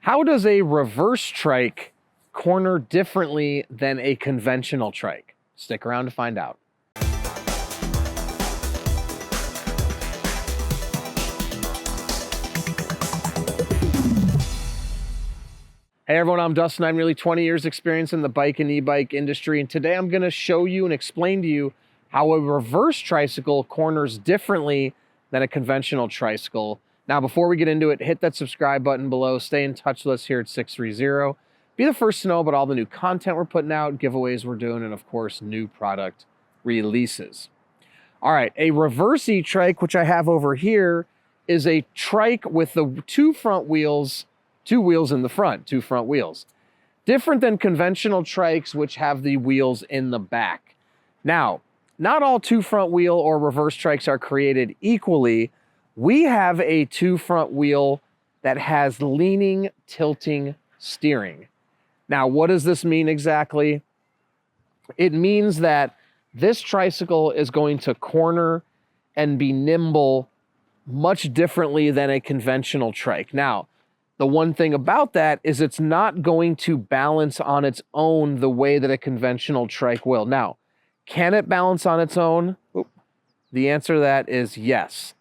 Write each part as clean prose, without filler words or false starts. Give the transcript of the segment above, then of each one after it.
How does a reverse trike corner differently than a conventional trike? Stick around to find out. Hey everyone, I'm Dustin. I'm nearly 20 years experience in the bike and e-bike industry, and today I'm going to show you and explain to you how a reverse tricycle corners differently than a conventional tricycle. Now, before we get into it, hit that subscribe button below. Stay in touch with us here at 630. Be the first to know about all the new content we're putting out, giveaways we're doing, and of course, new product releases. All right, a reverse e-trike, which I have over here, is a trike with the two wheels in the front, two front wheels. Different than conventional trikes, which have the wheels in the back. Now, not all two front wheel or reverse trikes are created equally. We have a two front wheel that has leaning, tilting steering. Now, what does this mean exactly? It means that this tricycle is going to corner and be nimble much differently than a conventional trike. Now, the one thing about that is it's not going to balance on its own the way that a conventional trike will. Now, can it balance on its own? The answer to that is yes.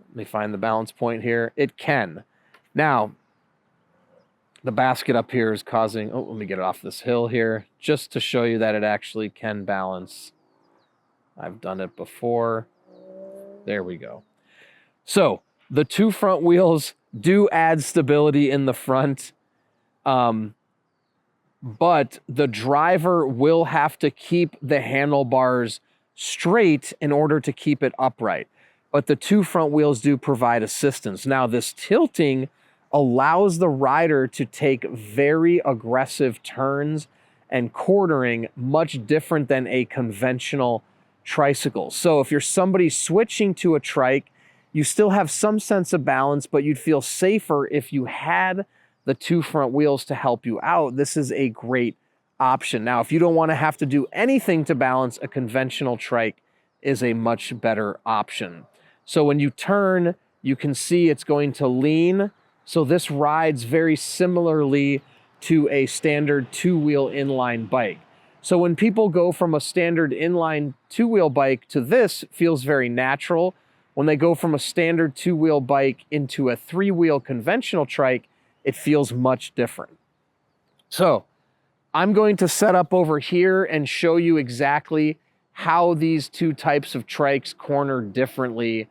Let me find the balance point here. It can. Now, the basket up here is causing, let me get it off this hill here, just to show you that it actually can balance. I've done it before. There we go. So, the two front wheels do add stability in the front, but the driver will have to keep the handlebars straight in order to keep it upright. But the two front wheels do provide assistance. Now, this tilting allows the rider to take very aggressive turns and cornering, much different than a conventional tricycle. So if you're somebody switching to a trike, you still have some sense of balance, but you'd feel safer if you had the two front wheels to help you out. This is a great option. Now, if you don't want to have to do anything to balance, a conventional trike is a much better option. So when you turn, you can see it's going to lean. So this rides very similarly to a standard two-wheel inline bike. So when people go from a standard inline two-wheel bike to this, it feels very natural. When they go from a standard two-wheel bike into a three-wheel conventional trike, it feels much different. So I'm going to set up over here and show you exactly how these two types of trikes corner differently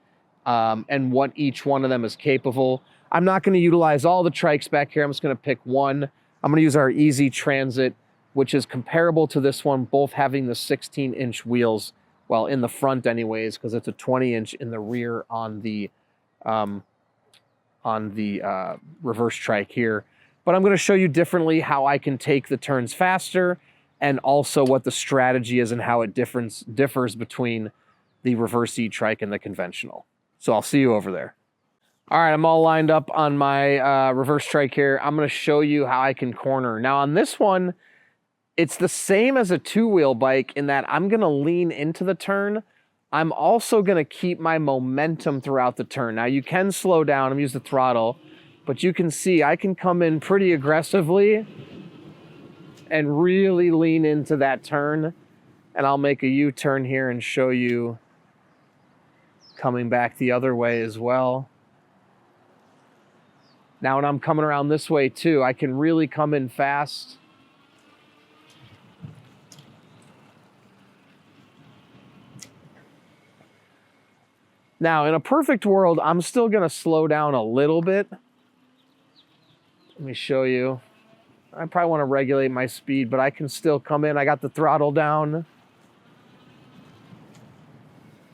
and what each one of them is capable. I'm not going to utilize all the trikes back here. I'm just going to pick one. I'm going to use our Easy Transit, which is comparable to this one, both having the 16-inch wheels. Well, in the front anyways, because it's a 20-inch in the rear on the reverse trike here. But I'm going to show you differently how I can take the turns faster and also what the strategy is and how it differs between the reverse e-trike and the conventional. So I'll see you over there. All right, I'm all lined up on my reverse trike here. I'm going to show you how I can corner. Now on this one, it's the same as a two-wheel bike in that I'm going to lean into the turn. I'm also going to keep my momentum throughout the turn. Now, you can slow down and use the throttle, but you can see I can come in pretty aggressively and really lean into that turn. And I'll make a U-turn here and show you coming back the other way as well. Now, when I'm coming around this way too, I can really come in fast. Now, in a perfect world, I'm still going to slow down a little bit. Let me show you. I probably want to regulate my speed, but I can still come in. I got the throttle down.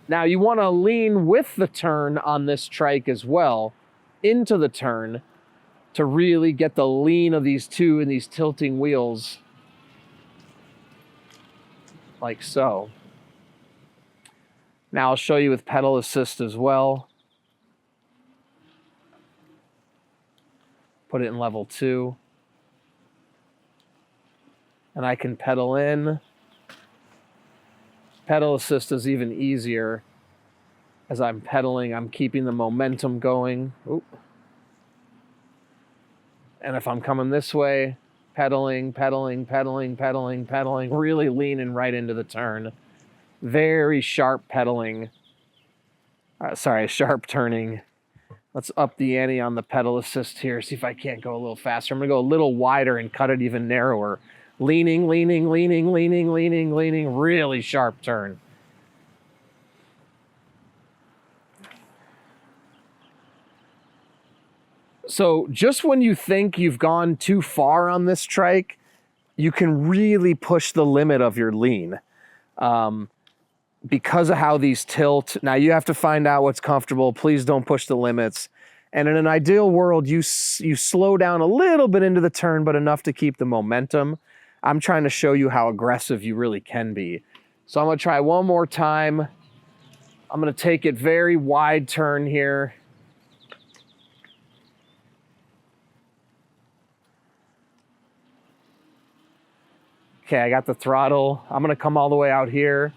Now, you want to lean with the turn on this trike as well, into the turn, to really get the lean of these two and these tilting wheels, like so. Now I'll show you with pedal assist as well. Put it in level 2. And I can pedal in. Pedal assist is even easier. As I'm pedaling, I'm keeping the momentum going. Oop. And if I'm coming this way, pedaling, pedaling, pedaling, pedaling, pedaling, really leaning right into the turn. Very sharp pedaling. Sharp turning. Let's up the ante on the pedal assist here. See if I can't go a little faster. I'm going to go a little wider and cut it even narrower. Leaning, leaning, leaning, leaning, leaning, leaning. Really sharp turn. So just when you think you've gone too far on this trike, you can really push the limit of your lean. Because of how these tilt. Now you have to find out what's comfortable. Please don't push the limits. And in an ideal world, you slow down a little bit into the turn, but enough to keep the momentum. I'm trying to show you how aggressive you really can be. So I'm going to try one more time. I'm going to take it very wide turn here. Okay, I got the throttle. I'm going to come all the way out here.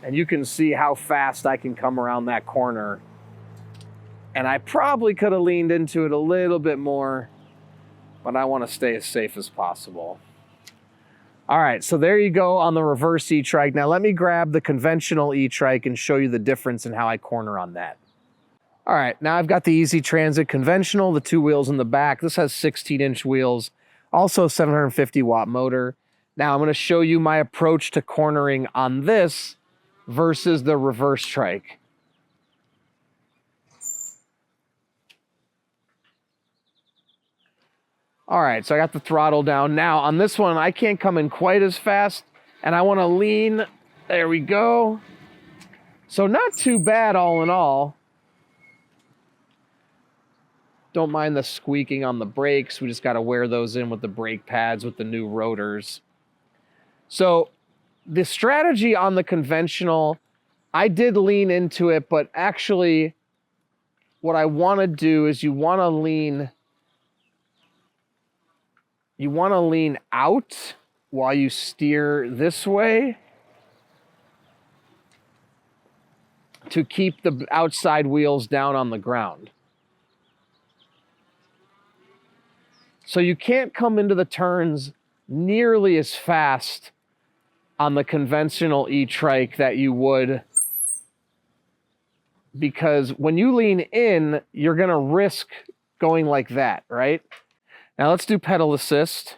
And you can see how fast I can come around that corner. And I probably could have leaned into it a little bit more, but I want to stay as safe as possible. All right, so there you go on the reverse E-Trike. Now let me grab the conventional E-Trike and show you the difference in how I corner on that. All right, now I've got the Easy Transit conventional, the 2 wheels in the back. This has 16-inch wheels, also 750-watt motor. Now I'm going to show you my approach to cornering on this versus the reverse trike. All right, so I got the throttle down. Now on this one, I can't come in quite as fast, and I want to lean. There we go. So not too bad all in all. Don't mind the squeaking on the brakes. We just got to wear those in with the brake pads with the new rotors. So the strategy on the conventional, I did lean into it, but actually what I want to do is you want to lean out while you steer this way to keep the outside wheels down on the ground. So you can't come into the turns nearly as fast on the conventional E-Trike that you would, because when you lean in, you're going to risk going like that, right? Now let's do pedal assist.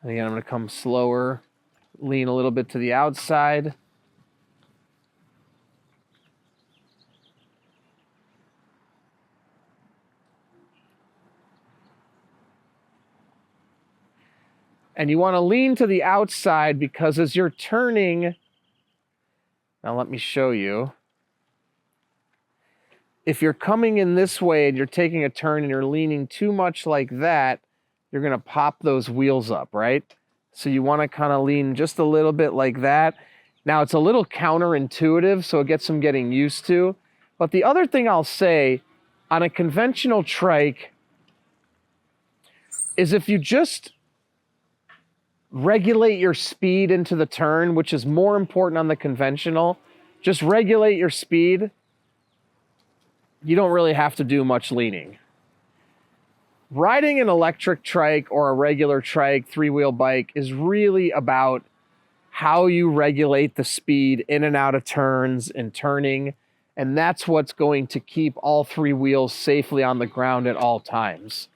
And again, I'm going to come slower, lean a little bit to the outside. And you want to lean to the outside because as you're turning, now let me show you. If you're coming in this way and you're taking a turn and you're leaning too much like that, you're going to pop those wheels up, right? So you want to kind of lean just a little bit like that. Now it's a little counterintuitive, so it gets some getting used to. But the other thing I'll say on a conventional trike is if you just regulate your speed into the turn, which is more important on the conventional, just regulate your speed. You don't really have to do much leaning. Riding an electric trike or a regular trike, 3-wheel bike, is really about how you regulate the speed in and out of turns and turning, and that's what's going to keep all 3 wheels safely on the ground at all times.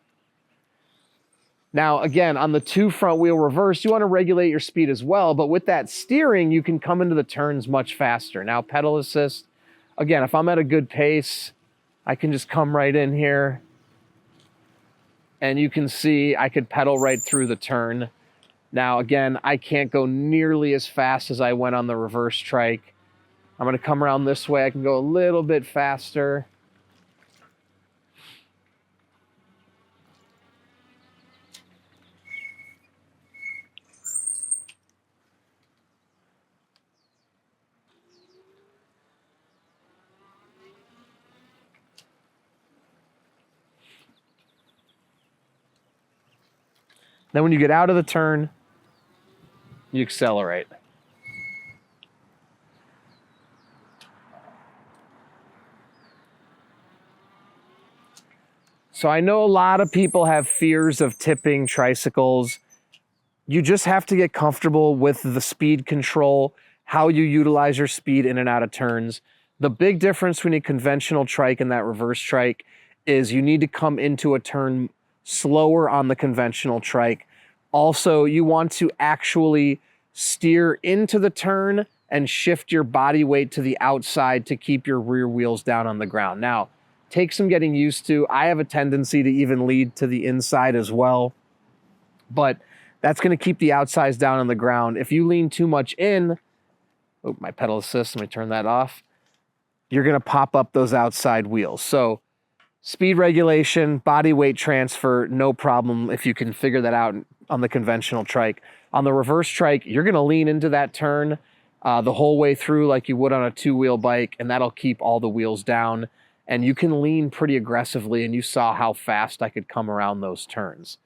Now, again, on the 2 front wheel reverse, you want to regulate your speed as well, but with that steering, you can come into the turns much faster. Now, pedal assist, again, if I'm at a good pace, I can just come right in here, and you can see I could pedal right through the turn. Now, again, I can't go nearly as fast as I went on the reverse trike. I'm going to come around this way. I can go a little bit faster. Then when you get out of the turn, you accelerate. So I know a lot of people have fears of tipping tricycles. You just have to get comfortable with the speed control, how you utilize your speed in and out of turns. The big difference between a conventional trike and that reverse trike is you need to come into a turn slower on the conventional trike. Also, you want to actually steer into the turn and shift your body weight to the outside to keep your rear wheels down on the ground. Now, take some getting used to. I have a tendency to even lead to the inside as well, but that's going to keep the outsides down on the ground. If you lean too much in, oh, my pedal assist, let me turn that off, you're going to pop up those outside wheels. So speed regulation, body weight transfer, no problem if you can figure that out on the conventional trike. On the reverse trike, you're going to lean into that turn the whole way through like you would on a two-wheel bike, and that'll keep all the wheels down. And you can lean pretty aggressively, and you saw how fast I could come around those turns.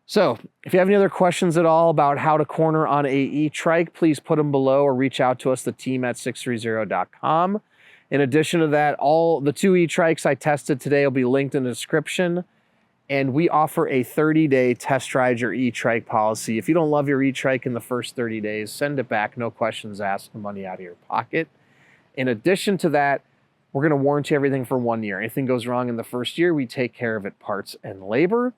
So if you have any other questions at all about how to corner on a e-trike, please put them below or reach out to us, the team at 630.com. In addition to that, all the 2 e-trikes I tested today will be linked in the description. And we offer a 30-day test ride your e-trike policy. If you don't love your e-trike in the first 30 days, send it back, no questions asked, no money out of your pocket. In addition to that, we're going to warranty everything for 1 year. Anything goes wrong in the first year, we take care of it, parts and labor.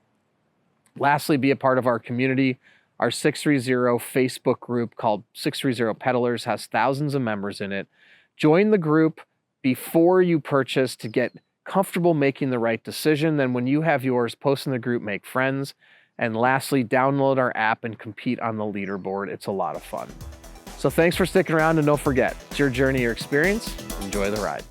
Lastly, be a part of our community. Our 630 Facebook group called 630 Peddlers has thousands of members in it. Join the group before you purchase to get comfortable making the right decision. Then when you have yours, post in the group, make friends. And lastly, download our app and compete on the leaderboard. It's a lot of fun. So thanks for sticking around, and don't forget, it's your journey, your experience. Enjoy the ride.